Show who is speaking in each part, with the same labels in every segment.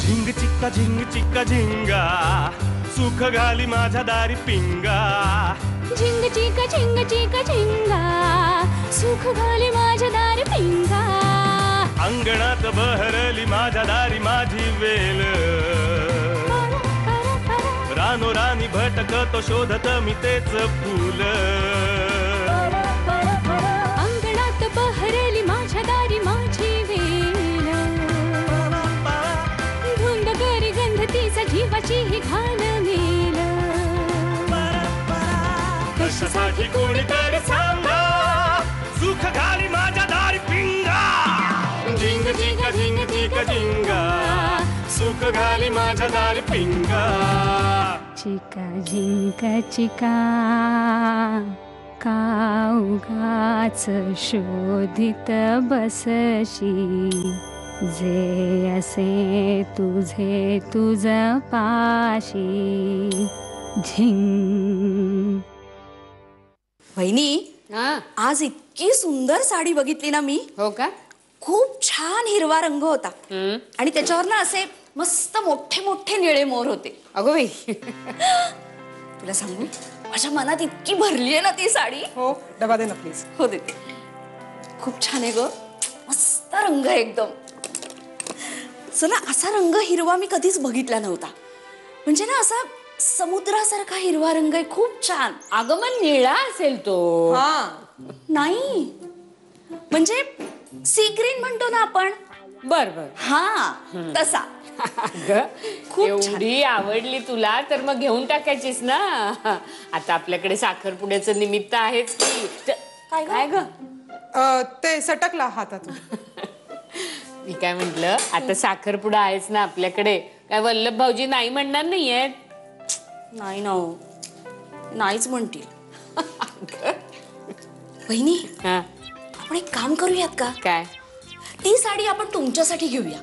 Speaker 1: झिंग चिक्का झिंगा सुख घाली माझ्या दारी पिंगा
Speaker 2: झिंग चिक्का झिंगा सुख घाली माझ्या दारी पिंगा
Speaker 1: अंगणात बहरली माझ्या दारी माझी वेल रानो रानी भटकतो शोधत मी तेच फूल
Speaker 2: अंगणात बहरली माझ्या दारी माझी वेल धुंद करी गंध तिचा जीवाची ही घाण मेल
Speaker 1: कशासाठी कोणीतरी सांगा सुख घाली माझ्या दारी पिंगा झिंग चिक्का झिंगा सुख घाली माझ्या दारी पिंगा
Speaker 2: चिका झिंका चिका का उगाच शोधित बसशी जे असे तुझे तुझ पाशी झिंग.
Speaker 3: वहिनी आज इतकी सुंदर साडी बघितली ना मी.
Speaker 4: हो का?
Speaker 3: खूप छान हिरवा रंग होता आणि त्याच्यावर ना असे मस्त मोठे मोठे निळे मोर होते.
Speaker 4: अगो बाई
Speaker 3: तुला सांगू माझ्या मनात इतकी भरली आहे ना ती साडी.
Speaker 5: हो डबा दे ना प्लीज.
Speaker 3: हो देते. खूप छान आहे ग. मस्त रंग आहे एकदम. ना असा रंग हिरवा मी कधीच बघितला नव्हता. म्हणजे ना असा समुद्रासारखा हिरवा रंग आहे. खूप छान.
Speaker 4: अगं मग निळा असेल तो.
Speaker 3: नाही म्हणजे सी ग्रीन म्हणतो ना आपण.
Speaker 4: बर बर.
Speaker 3: हा तसा.
Speaker 4: खूप एवढी आवडली तुला तर मग घेऊन टाकायचीस ना. आता आपल्याकडे साखरपुड्याचं निमित्त आहेच की.
Speaker 3: काय ग
Speaker 5: ते सटकला हातातून.
Speaker 4: मी काय म्हंटल आता साखरपुडा आहेच ना आपल्याकडे. काय वल्लभ भाऊजी नाही म्हणणार नाहीयेत?
Speaker 3: नाही ना हो. नाहीच म्हणतील. वहिनी आपण एक काम करूयात का?
Speaker 4: काय?
Speaker 3: ती साडी आपण तुमच्यासाठी घेऊया.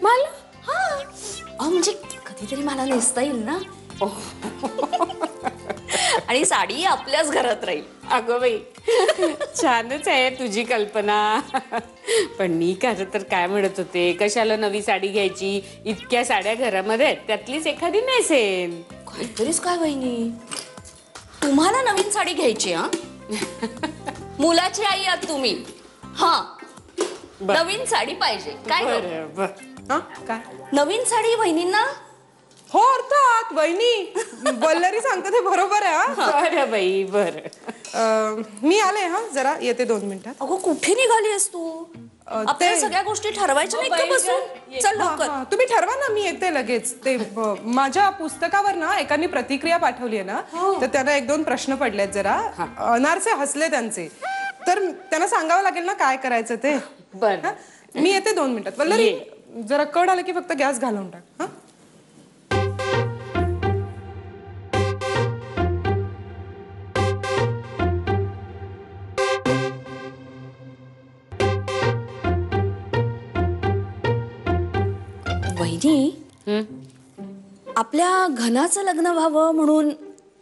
Speaker 4: मला?
Speaker 3: हा म्हणजे कधीतरी मला नेसता येईल ना. आणि साडी आपल्याच घरात राहील.
Speaker 4: अगं बाई छानच आहे तुझी कल्पना. पण मी खरं तर काय म्हणत होते कशाला नवी साडी घ्यायची. इतक्या साड्या घरामध्ये त्यातलीच एखादी नेसेन.
Speaker 3: काहीतरीच काय वहिनी. तुम्हाला नवीन साडी घ्यायची. हा मुलाची आई आहात तुम्ही. हा नवीन साडी पाहिजे. काय
Speaker 5: काय
Speaker 3: नवीन साडी वहिनींना?
Speaker 5: हो अर्थात वहिनी वल्लरी सांगते ते बरोबर आहे.
Speaker 4: बरं बाई बरं.
Speaker 5: मी आले. हा जरा येते 2 मिनिटात.
Speaker 3: अगो कुठे निघालीस तू? आपल्या सगळ्या गोष्टी ठरवायच्या नाहीत का बसून? चल लवकर.
Speaker 5: तुम्ही ठरवा ना मी येते लगेच. ते माझ्या पुस्तकावर ना एकाने प्रतिक्रिया पाठवली आहे ना तर त्यांना 1-2 प्रश्न पडलेत. जरा अनारसे हसले त्यांचे. तर त्यांना सांगावं लागेल ना काय करायचं ते.
Speaker 4: बरं
Speaker 5: मी येते 2 मिनिटात. वल्लरी जरा कड आलं की फक्त गॅस घालून टाक. हा
Speaker 3: वहिनी आपल्या घनाचं लग्न व्हावं म्हणून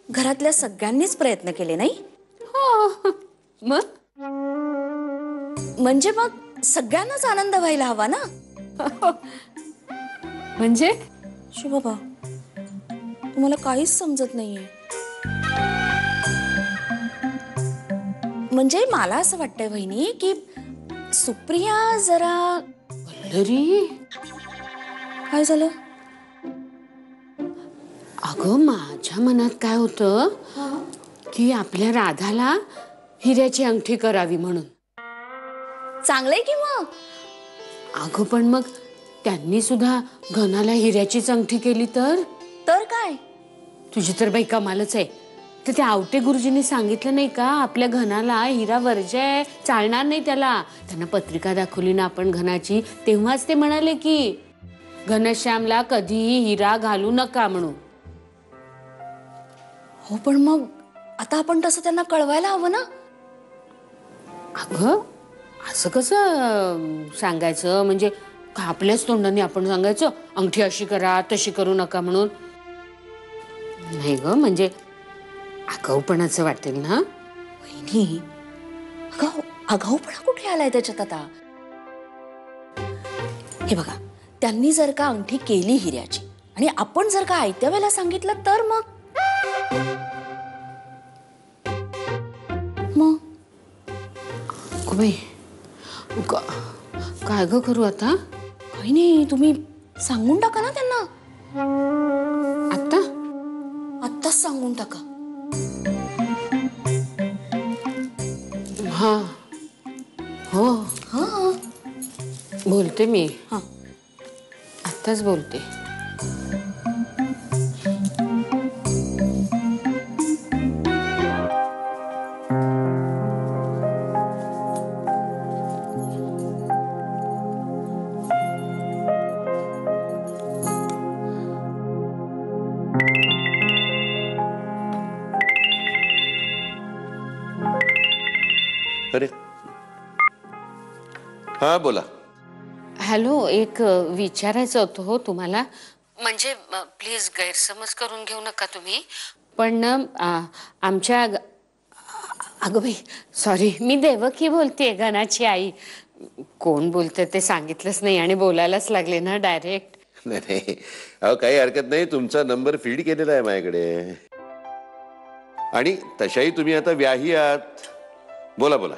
Speaker 3: घरातल्या सगळ्यांनीच प्रयत्न केले नाही?
Speaker 4: मग
Speaker 3: म्हणजे मग सगळ्यांनाच आनंद व्हायला हवा ना.
Speaker 4: म्हणजे
Speaker 3: शिवबाबा तुम्हाला काहीच समजत नाहीये. म्हणजे मला असं वाटतंय वहिनी की सुप्रिया जरा.
Speaker 4: वल्लरी
Speaker 3: काय झालं?
Speaker 4: अगं माझ्या मनात काय होतं की आपल्या राधाला हिऱ्याची अंगठी करावी म्हणून.
Speaker 3: चांगलंय की मग.
Speaker 4: अगं पण मग त्यांनी सुद्धा घनाला हिऱ्याचीच अंगठी केली तर?
Speaker 3: तर काय?
Speaker 4: तुझी तर बाई कमालच आहे. तर त्या आवटे गुरुजींनी सांगितलं नाही का आपल्या घनाला हिरा वर्ज्य आहे चालणार नाही त्याला. त्यांना पत्रिका दाखवली ना आपण घनाची तेव्हाच ते म्हणाले की घनश्यामला कधीही हिरा घालू नका म्हणून.
Speaker 3: हो पण मग आता आपण तसं त्यांना कळवायला हवं ना.
Speaker 4: अगं असं कसं सांगायचं. म्हणजे आपल्याच तोंडाने आपण सांगायचं अंगठी अशी करा तशी करू नका म्हणून. नाही ग म्हणजे आगाऊपणाचं वाटेल ना.
Speaker 3: वहिनी आगाऊपणा कुठे आलाय त्याच्यात आता. हे बघा त्यांनी जर का अंगठी केली हिऱ्याची आणि आपण जर का आयत्या वेळेला सांगितलं तर मग
Speaker 4: बाई काय ग करू आता?
Speaker 3: काही नाही, तुम्ही सांगून टाका ना त्यांना.
Speaker 4: आता
Speaker 3: आत्ताच सांगून टाका.
Speaker 4: हा हो
Speaker 3: हा
Speaker 4: बोलते मी.
Speaker 3: हा
Speaker 4: आत्ताच बोलते.
Speaker 6: अरे हा बोला.
Speaker 4: हॅलो, एक विचारायचं होतं हो तुम्हाला. म्हणजे प्लीज गैरसमज करून घेऊ नका तुम्ही. पण ना आमच्या अगं बाई सॉरी, मी देवकी बोलतेय, गणाची आई. कोण बोलते ते सांगितलंच नाही आणि बोलायलाच लागले ना डायरेक्ट.
Speaker 6: नाही नाही, अहो काही हरकत नाही. तुमचा नंबर फीड केलेला आहे माझ्याकडे. आणि तशाही तुम्ही आता व्याही आहात. बोला बोला,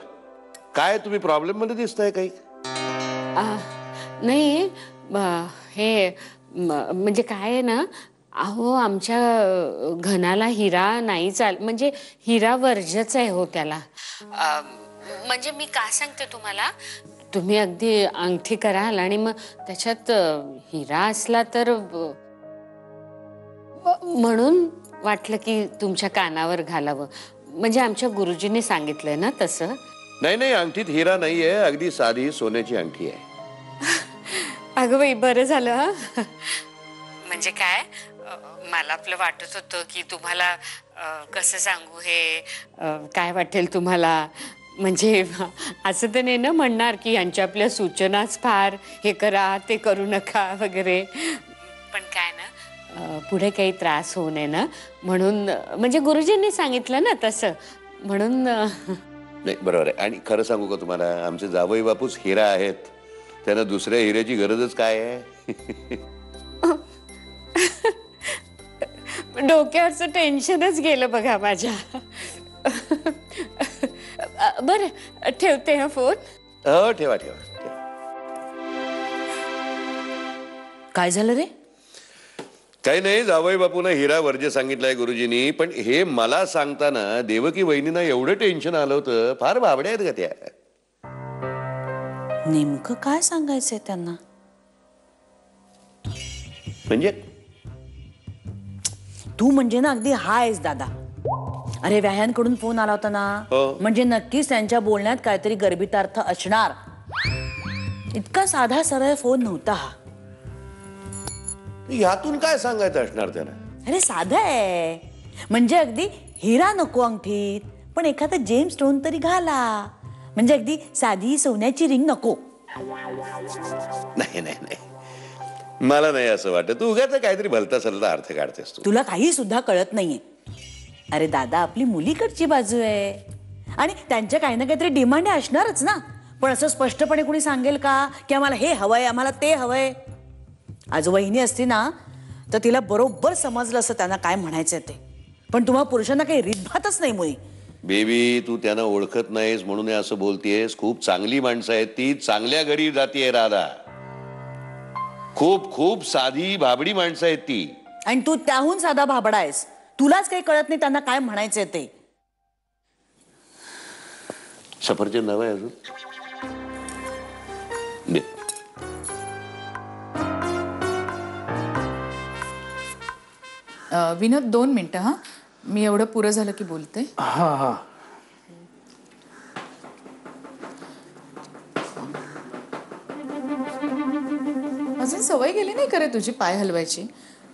Speaker 6: काय तुम्ही प्रॉब्लेम मध्ये दिसताय काही?
Speaker 4: नाही हे म्हणजे काय आहे ना, अहो आमच्या घनाला हिरा नाही म्हणजे हिरा वर्जच आहे हो त्याला. म्हणजे मी का सांगते तुम्हाला, तुम्ही अगदी अंगठी कराल आणि मग त्याच्यात हिरा असला तर म्हणून वाटलं की तुमच्या कानावर घालावं. म्हणजे आमच्या गुरुजींनी सांगितलंय ना तसं.
Speaker 6: नाही नाही, अंगठीत हिरा नाहीये, अगदी साधी सोन्याची अंगठी आहे.
Speaker 4: अगं बाई बरं झालं. हा म्हणजे काय, मला आपलं वाटत होतं की तुम्हाला कसं सांगू हे, काय वाटेल तुम्हाला. म्हणजे असं तर नाही ना म्हणणार की यांच्या आपल्या सूचनाच फार हे करा ते करू नका वगैरे. पण काय ना, पुढे काही त्रास होऊ नये ना म्हणून, म्हणजे गुरुजींनी सांगितलं ना तसं म्हणून.
Speaker 6: नाही बरोबर आहे. आणि खरं सांगू का तुम्हाला, आमचे जावई बापूच हिरा आहेत. त्यांना दुसऱ्या हिऱ्याची गरजच काय आहे.
Speaker 4: डोक्यावरचं टेन्शनच गेलं बघा माझ्या. बरं ठेवते हा फोन.
Speaker 6: हो ठेवा ठेवा.
Speaker 3: काय झालं रे?
Speaker 6: काही नाही, जावई बापूंना हिरा वर्ज्य सांगितलंय गुरुजींनी. पण हे मला सांगताना देवकी वहिनींना एवढं टेन्शन आलं होतं. फार भाबड्या आहेत का त्या.
Speaker 3: नेमकं काय सांगायचंय त्यांना?
Speaker 6: म्हणजे
Speaker 3: तू म्हणजे ना अगदी हायस दादा. अरे व्याह्यांकडून फोन आला होता ना,
Speaker 6: हो.
Speaker 3: म्हणजे नक्कीच त्यांच्या बोलण्यात काहीतरी गर्भितार्थ असणार. इतका साधा सरळ फोन नव्हता हा.
Speaker 6: ह्यातून काय सांगायचं असणार त्यांना?
Speaker 3: अरे साधा आहे, म्हणजे अगदी हिरा नको अंगठीत, पण एखादा जेम स्टोन तरी घाला. म्हणजे अगदी साधी सोन्याची रिंग नको.
Speaker 6: नाही नाही नाही, मला नाही असं वाटत. तू उगाच काहीतरी भलता सलता अर्थ काढतेस तू.
Speaker 3: तुला काही सुद्धा कळत नाहीये. अरे दादा, आपली मुलीकडची बाजू आहे आणि त्यांच्या काही ना काहीतरी डिमांड असणारच ना. पण असं स्पष्टपणे कोणी सांगेल का की आम्हाला हे हवंय आम्हाला ते हवंय? आज वहिनी असती ना तर तिला बरोबर समजलं असं त्यांना काय म्हणायचंय ते. पण तुम्हा पुरुषांना काही रीतभातच नाही मुली.
Speaker 6: बेबी, तू त्यांना ओळखत नाहीस म्हणून असं बोलतेस. खूप चांगली माणसं आहेत ती, चांगल्या घरी जातीये राधा. खूप खूप साधी भाबडी माणसं आहेत ती.
Speaker 3: आणि तू त्याहून साधा भाबडा आहेस. तुलाच काही कळत नाही त्यांना काय म्हणायचंय ते.
Speaker 6: सफरचंद हवंय अजून? दे.
Speaker 7: विनोद 2 मिनिटं. हा, मी एवढं पुरं झालं की बोलते.
Speaker 8: हा हा.
Speaker 7: अजून सवय गेली नाही करे तुझी पाय हलवायची.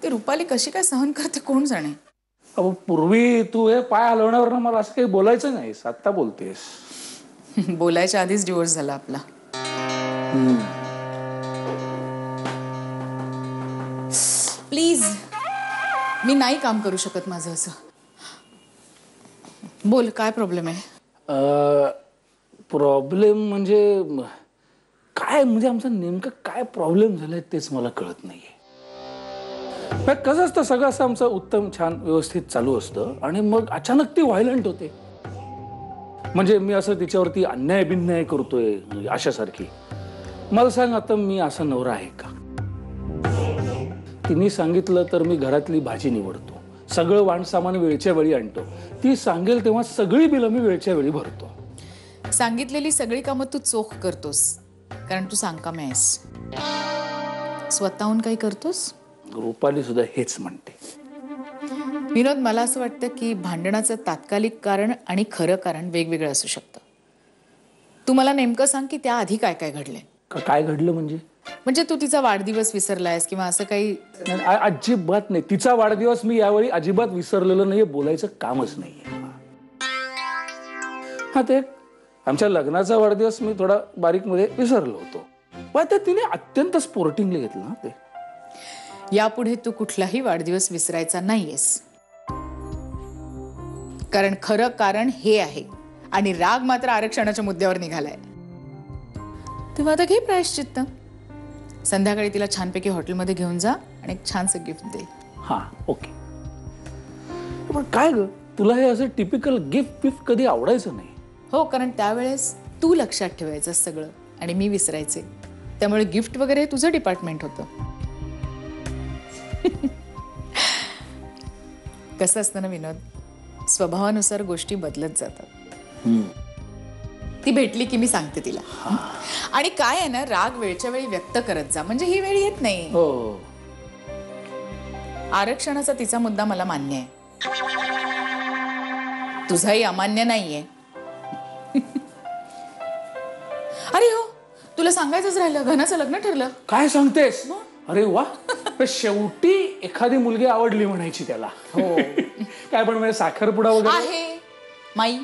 Speaker 7: ती रुपाली कशी काय सहन करते कोण जाणे.
Speaker 8: अहो पूर्वी तू हे पाय हलवण्यावर मला असं काही बोलायचं नाहीस, आत्ता बोलतेस.
Speaker 7: बोलायच्या आधीच डिवोर्स झाला आपला. प्लीज, मी नाही काम करू शकत माझं असं. बोल, काय प्रॉब्लेम आहे?
Speaker 8: प्रॉब्लेम म्हणजे काय म्हणजे आमचा नेमकं काय प्रॉब्लेम झालाय तेच मला कळत नाहीये. कसं असतं सगळं असं आमचं उत्तम छान व्यवस्थित चालू असतं आणि मग अचानक ती व्हायलंट होते. म्हणजे मी असं तिच्यावरती अन्याय बिन्याय करतोय अशासारखी. मला सांग आता मी असा नवरा आहे का? तिने सांगितलं तर मी घरातली भाजी निवडतो, सगळं वाणसामान वेळच्या वेळी आणतो, ती सांगेल तेव्हा सगळी बिलं मी वेळच्या वेळी भरतो.
Speaker 7: सांगितलेली सगळी कामं तू चोख करतोस कारण तू सांगकामी आहेस. स्वतःहून काही करतोस?
Speaker 8: रुपाली सुद्धा हेच म्हणते.
Speaker 7: विनोद, मला असं वाटतं की भांडणाचं तात्कालिक कारण आणि खरं कारण वेगवेगळं असू शकतं. तू मला नेमकं सांग की त्याआधी काय काय घडलंय.
Speaker 8: काय घडलं म्हणजे
Speaker 7: तू तिचा वाढदिवस विसरलायस किंवा असं काही?
Speaker 8: अजिबात नाही. तिचा वाढदिवस मी यावेळी अजिबात विसरलेलं नाहीये, बोलायचं कामच नाहीये. हा, ते आमच्या लग्नाचा वाढदिवस मी थोडा बारीक मध्ये विसरलो होतो, पण ते तिने अत्यंत स्पोर्टिंगली घेतलं ना ते.
Speaker 7: यापुढे तू कुठलाही वाढदिवस विसरायचा नाहीयेस, कारण खरं कारण हे आहे आणि राग मात्र आरक्षणाच्या मुद्द्यावर निघालाय. तेव्हा आता घे प्रायश्चित्त. संध्याकाळी तिला छानपैकी हॉटेलमध्ये घेऊन जा आणि एक छानसं गिफ्ट दे.
Speaker 8: हा, ओके. पण काय ग, तुला हे असं टिपिकल गिफ्ट बिफ्ट कधी आवडायचं नाही?
Speaker 7: हो, कारण त्यावेळेस तू लक्षात ठेवायचं सगळं आणि मी विसरायचे. त्यामुळे गिफ्ट वगैरे हे तुझं डिपार्टमेंट होतं. कसं असतं ना विनोद, स्वभावानुसार गोष्टी बदलत जातात. ती भेटली की मी सांगते तिला. आणि काय आहे ना, राग वेळच्या वेळी व्यक्त करत जा, म्हणजे ही वेळ येत नाही.
Speaker 8: हो,
Speaker 7: आरक्षणाचा तिचा मुद्दा मला मान्य आहे, तुझाही अमान्य नाहीये. अरे हो, तुला सांगायचंच राहिलं, घनाचं लग्न ठरलं.
Speaker 8: काय सांगतेस? अरे वा, शेवटी एखादी मुलगी आवडली म्हणायची त्याला. हो. काय पण म्हणजे साखरपुडा वगैरे
Speaker 7: आहे माई.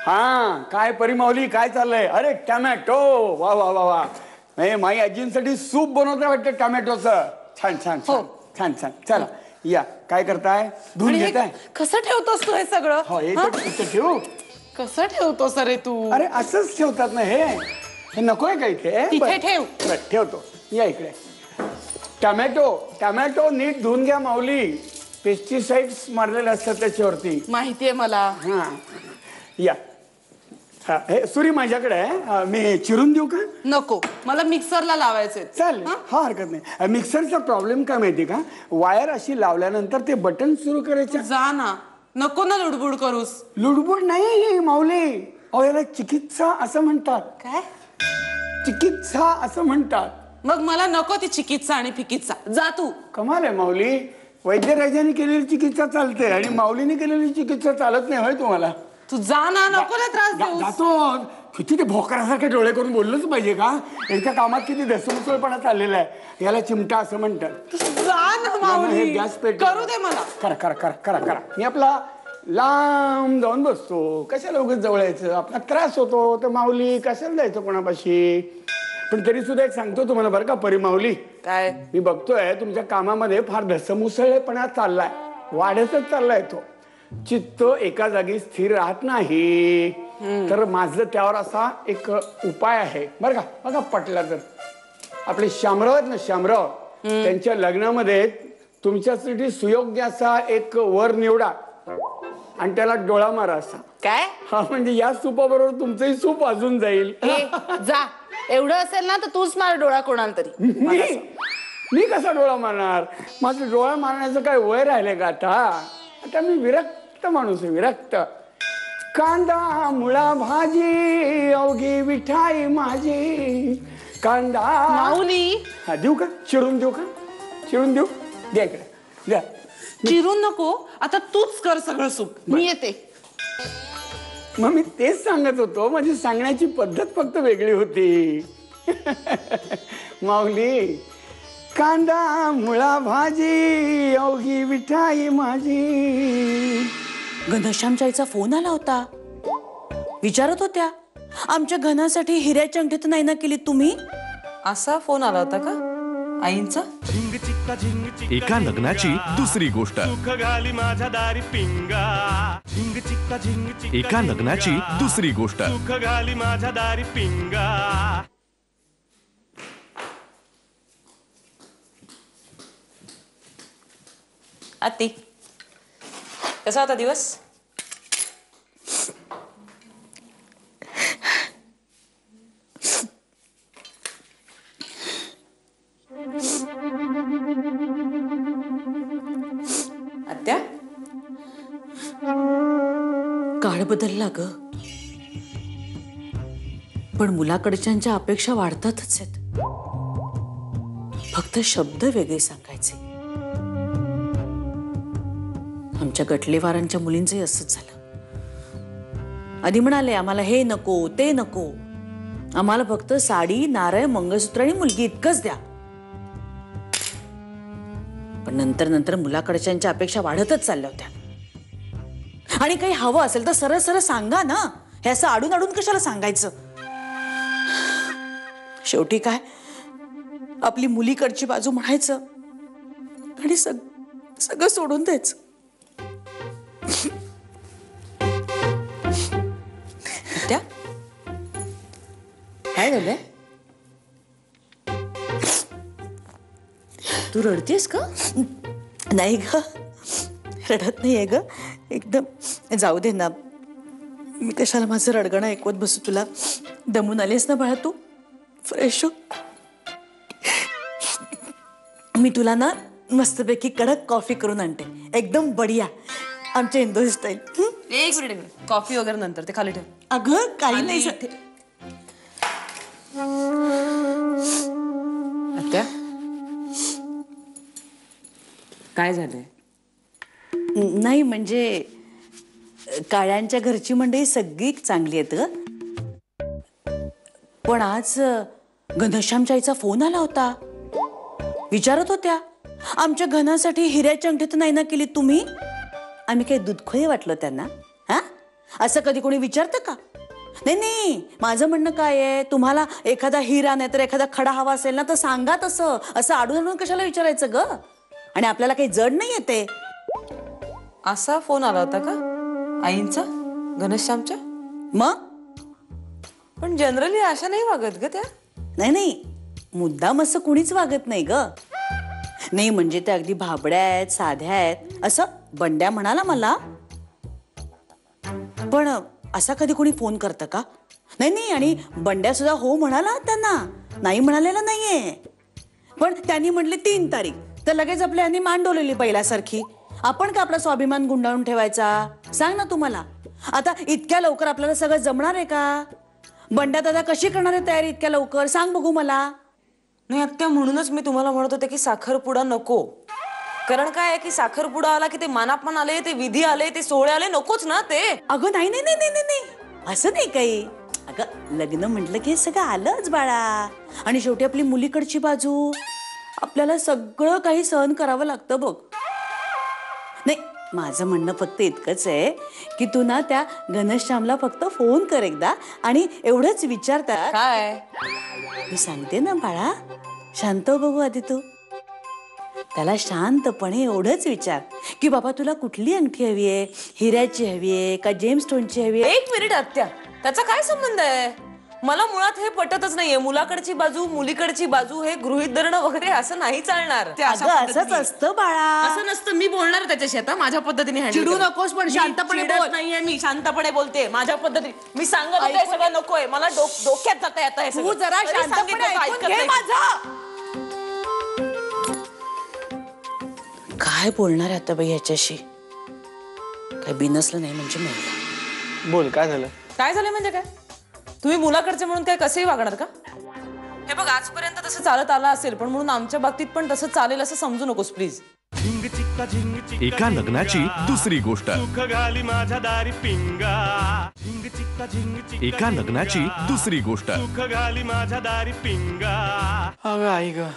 Speaker 9: हा, काय परिमावली, काय चाललंय? अरे टमॅटो, वा वा वा वा. नाही, माई आजींसाठी सूप बनवता वाटतं टमॅटोचं. छान छान छान छान छान. चला या, काय करताय? धुवून घेताय?
Speaker 5: कसं ठेवतोस तू हे सगळं?
Speaker 9: हो, इथे ठेवू.
Speaker 5: कसं ठेवतोस अरे तू?
Speaker 9: अरे असंच ठेवतात ना हे नकोय का इथे?
Speaker 5: तिथे ठेव.
Speaker 9: बरं, ठेवतो. या इकडे. टमॅटो नीट धुवून घ्या माऊली, पेस्टिसाइड्स मारलेले असतात त्याच्यावरती.
Speaker 5: माहितीये मला.
Speaker 9: हा, या. हा, हे सुरी माझ्याकडे आहे, मी चिरून देऊ का?
Speaker 5: नको, मला मिक्सरला लावायचे.
Speaker 9: चालेल, हा हरकत नाही. मिक्सरचा प्रॉब्लेम काय माहिती का, वायर अशी लावल्यानंतर ते बटन सुरू करायचं.
Speaker 5: जा ना, नको ना लुडबुड करूस.
Speaker 9: लुडबुड नाही माऊली, अहो याला चिकित्सा असं म्हणतात.
Speaker 5: काय?
Speaker 9: चिकित्सा असं म्हणतात.
Speaker 5: मग मला नको ती चिकित्सा आणि फिकित्सा. जा तू.
Speaker 9: कमाल आहे माऊली, वैद्यराजाने केलेली चिकित्सा चालते आणि माऊलीने केलेली चिकित्सा चालत नाही होय तुम्हाला?
Speaker 5: तू जा ना, नको ना त्रास देऊ.
Speaker 9: जातो. किती ते भोकरासारखे डोळे करून बोललंच पाहिजे का? एकच्या कामात किती दसमुसळपणा चाललेला आहे. याला चिमटा असं म्हणतात.
Speaker 5: जा ना माऊली,
Speaker 9: गॅस पेट
Speaker 5: करू दे मला.
Speaker 9: करा करा करा करा करा. मी आपला लांब जाऊन बसतो, कशाला उगाच जवळ यायचं? आपला त्रास होतो तर माऊली कशाला जायचं कोणापाशी? पण तरी सुद्धा एक सांगतो तुम्हाला बरं का परिमाऊली,
Speaker 5: काय?
Speaker 9: मी बघतोय तुमच्या कामामध्ये फार धसमुसळेपणा चाललाय, वाढतच चाललाय तो. चित्त एका जागी स्थिर राहत नाही. तर माझं त्यावर असा एक उपाय आहे बरं का, बघा पटला तर. आपले शामराव आहेत ना, शामराव, त्यांच्या लग्नामध्ये तुमच्यासाठी सुयोग्य असा एक वर निवडा आणि त्याला डोळा मारा असा.
Speaker 5: काय?
Speaker 9: हा, म्हणजे या सूपाबरोबर तुमचंही सूप अजून जाईल.
Speaker 5: जा, एवढं असेल ना तर तूच मार डोळा कोणाला तरी.
Speaker 9: मी कसा डोळा मारणार? माझं डोळा मारण्याचं काय वय राहिले का आता? आता मी विरक्त माणूस आहे, विरक्त. कांदा मुळा भाजी अवघी विठाई माझी. कांदा
Speaker 5: माऊली,
Speaker 9: हा देऊ का? चिरून देऊ का? चिरून देऊ? द्या इकडे, द्या.
Speaker 5: चिरून नको, आता तूच कर सगळं सूप. मी येते.
Speaker 9: मग मी तेच सांगत होतो, माझी सांगण्याची पद्धत फक्त वेगळी होती. माऊली, कांदा मुळा भाजी अवघी विठाई माझी.
Speaker 3: घनश्यामच्या आईचा फोन आला होता, विचारत होत्या आमच्या घनासाठी हिऱ्याच्या अंगठीत नाही ना केली तुम्ही.
Speaker 5: असा फोन आला होता का? आईंचं
Speaker 1: झिंग चिक्का झिंग चिक्का
Speaker 10: एका लग्नाची दुसरी गोष्ट.
Speaker 1: सुख घाली माझ्या दारी पिंगा झिंग चिक्का झिंग चिक्का
Speaker 10: एका लग्नाची दुसरी गोष्ट.
Speaker 1: सुख घाली माझ्या दारी पिंगा.
Speaker 11: आत्ती कसा होता दिवस? आत्या
Speaker 3: काळ बदलला ग, पण मुलाकडच्यांच्या अपेक्षा वाढतातच आहेत. फक्त शब्द वेगळे सांगायचे. आमच्या गटलेवारांच्या मुलींचंही असंच झालं. आधी म्हणाले आम्हाला हे नको ते नको, आम्हाला फक्त साडी नारळ मंगळसूत्र आणि मुलगी इतकंच द्या. पण नंतर नंतर मुलाकडच्यांच्या अपेक्षा वाढतच चालल्या होत्या. आणि काही हवं असेल तर सरळ सरळ सांगा ना, हे असं आडून आडून कशाला सांगायचं. शेवटी काय आपली मुलीकडची बाजू म्हणायचं आणि सगळं सोडून द्यायचं.
Speaker 11: आत्या काय झालंय?
Speaker 3: तू रडतेस का? नाही ग, रडत नाहीये ग, एकदम जाऊ दे ना. मी कशाला माझं रडगणं ऐकवत बसू तुला. दमून आलीस ना बाळा तू, फ्रेश हो. मी तुला ना मस्तपैकी कडक कॉफी करून आणते, एकदम बढिया, आमच्या इंदोरी स्टाईल.
Speaker 11: एक मिनिट कॉफी वगैरे नंतर, ते खाली ठेव.
Speaker 3: अगं काही नाही.
Speaker 11: आत्या काय झालंय?
Speaker 3: नाही म्हणजे काळ्यांच्या घरची मंडळी सगळी चांगली आहेत ग. पण आज घनश्यामच्या आईचा फोन आला होता. विचारत होत्या आमच्या घनासाठी हिऱ्याची अंगठी तर नाही ना केली तुम्ही. आम्ही काही दुधखोळे वाटलो त्यांना? हा, असं कधी कोणी विचारतं का? नाही नाही, माझं म्हणणं काय आहे, तुम्हाला एखादा हिरा नाही तर एखादा खडा हवा असेल ना तर सांगा. तसं असं आडून आडून कशाला विचारायचं ग. आणि आपल्याला काही जड नाही येते.
Speaker 11: असा फोन आला होता का आईंचा घनश्यामच्या?
Speaker 3: मग
Speaker 11: पण जनरली अशा नाही वागत ग त्या.
Speaker 3: नाही नाही, मुद्दाम असं कुणीच वागत नाही ग. नाही म्हणजे त्या अगदी भाबड्या आहेत, साध्या आहेत असं बंड्या म्हणाला मला. पण असा कधी कोणी फोन करतं का? नाही नाही, आणि बंड्या सुद्धा हो म्हणाला त्यांना, नाही म्हणालेला नाहीये. पण त्यांनी म्हटले 3 तारीख, तर लगेच आपल्या यांनी मान डोलवली पहिल्यासारखी. आपण का आपला स्वाभिमान गुंडाळून ठेवायचा? सांग ना तुम्हाला. आता इतक्या लवकर आपल्याला सगळं जमणार आहे का? बंड्या दादा कशी करणार आहे तयारी इतक्या लवकर, सांग बघू मला.
Speaker 11: नाही आत्या, म्हणूनच मी तुम्हाला म्हणत होते की साखरपुडा नको. कारण काय आहे की साखरपुडा आला की ते मानापमान आले, ते विधी आले, ते सोहळे आले, नकोच ना ते.
Speaker 3: अगं नाही नाही नाही नाही नाही, असं नाही काही. अगं लग्न म्हटलं की हे सगळं आलंच बाळा. आणि शेवटी आपली मुलीकडची बाजू, आपल्याला सगळं काही सहन करावं लागतं बघ. नाही, माझं म्हणणं फक्त इतकंच आहे की तू ना त्या घनश्यामला फक्त फोन कर एकदा आणि एवढंच विचारता.
Speaker 11: काय
Speaker 3: मी सांगते ना बाळा, शांत हो बघू आधी तू. त्याला शांतपणे एवढंच विचार की बाबा तुला कुठली अंगठी हवी आहे, हिऱ्याची हवी आहे का जेम्स स्टोनची हवी आहे.
Speaker 11: 1 मिनिट आत्या, त्याचा काय संबंध आहे? मला मुळात हे पटतच नाहीये. मुलाकडची बाजू मुलीकडची बाजू हे गृहीत धरणं वगैरे असं नाही चालणार.
Speaker 3: असंच असतं बाळा.
Speaker 11: असं नसतं. मी बोलणार त्याच्याशी आता माझ्या पद्धतीने.
Speaker 3: चिडू नकोस, पण शांतपणे बोल.
Speaker 11: नाहीये, मी शांतपणे बोलते माझ्या पद्धतीने. मी सांगत होते सगळं नकोय मला, डोक्यात जात आता हे
Speaker 3: तू जरा शांतपणे ऐकून घे माझं. काय बोलणार आहे आता बाई याच्याशी? काय बिनसलं नाही म्हणजे म्हणलं.
Speaker 12: बोल, काय झालं?
Speaker 11: काय झालं म्हणजे काय? तुम्ही मुलाकडचे म्हणून काय कसेही वागणार का? हे बघ, आजपर्यंत तसं चालत आलं असेल, पण म्हणून आमच्या बाबतीत पण तसं चालेल असं समजू नकोस प्लीज.
Speaker 1: झिंग चिक्का झिंग चिक्का
Speaker 10: एका लग्नाची दुसरी गोष्ट.
Speaker 1: सुख घाली माझ्या दारी पिंगा झिंग चिक्का झिंग चिक्का
Speaker 10: एका लग्नाची दुसरी गोष्ट.
Speaker 1: सुख घाली माझ्या दारी पिंगा.
Speaker 12: अगं आई ग,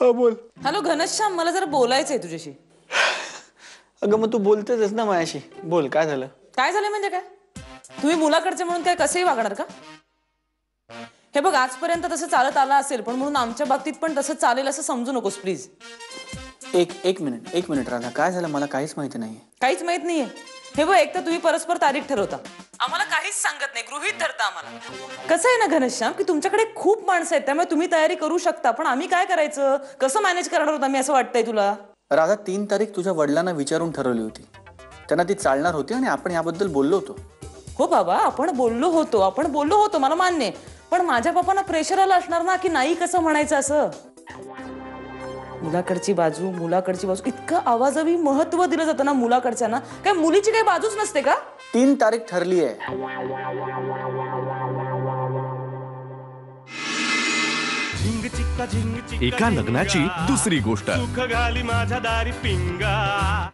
Speaker 12: हा बोल.
Speaker 11: हॅलो घनश्याम, मला जरा बोलायचंय तुझ्याशी.
Speaker 12: अगं मग तू बोलतेच ना माझ्याशी, बोल काय झालं.
Speaker 11: काय झालंय म्हणजे काय? तुम्ही मुलाकडचे म्हणून काय कसेही वागणार का? हे बघ, आजपर्यंत तसं चालत आलं असेल, पण म्हणून आमच्या बाबतीत पण तसं चालेल असं समजू नकोस प्लीज.
Speaker 12: एक मिनिट राधा, काय झालं मला काहीच माहिती नाहीये.
Speaker 11: काहीच माहित नाहीये? हे बघ, एक तर तुम्ही परस्पर तारीख ठरवता, आम्हाला काहीच सांगत नाही, गृहीत धरता आम्हाला. कसं आहे ना घनश्याम, की तुमच्याकडे खूप माणसं आहेत, त्यामुळे तुम्ही तयारी करू शकता, पण आम्ही काय करायचं, कसं मॅनेज करणार होत आम्ही, असं वाटतंय तुला?
Speaker 12: राधा, 3 तारीख तुझ्या वडिलांना विचारून ठरवली होती, त्यांना ती चालणार होती आणि आपण याबद्दल बोललो होतो.
Speaker 11: हो बाबा, आपण बोललो होतो, मला मान्य आहे. पण माझ्या बापांना प्रेशर आलं असणार ना, की नाही कसं म्हणायचं असं. मुलाकडची बाजू इतकं आवाजावी महत्व दिलं जातं ना मुलाकडच्या ना, काय मुलीची काही बाजूच नसते का?
Speaker 12: 3 तारीख ठरली आहे.
Speaker 1: झिंग चिक्का झिंग चिक्का
Speaker 10: एका लग्नाची दुसरी गोष्ट.
Speaker 1: सुख घाली माझ्या दारी पिंगा.